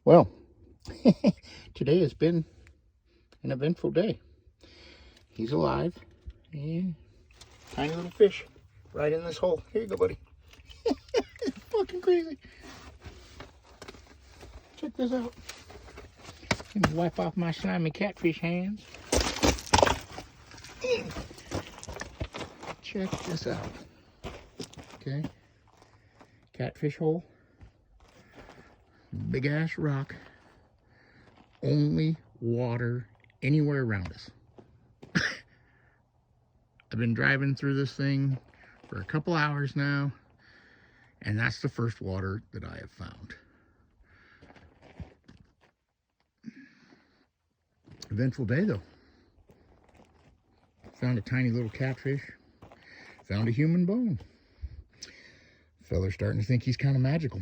Well, today has been an eventful day. He's alive. And tiny little fish right in this hole. Here you go, buddy. Fucking crazy. Check this out. Let me wipe off my slimy catfish hands. Check this out. Okay. Catfish hole. Big ass rock. Only water anywhere around us. I've been driving through this thing for a couple hours now, and that's the first water that I have found. Eventful day though. Found a tiny little catfish. Found a human bone. Fella's starting to think he's kind of magical.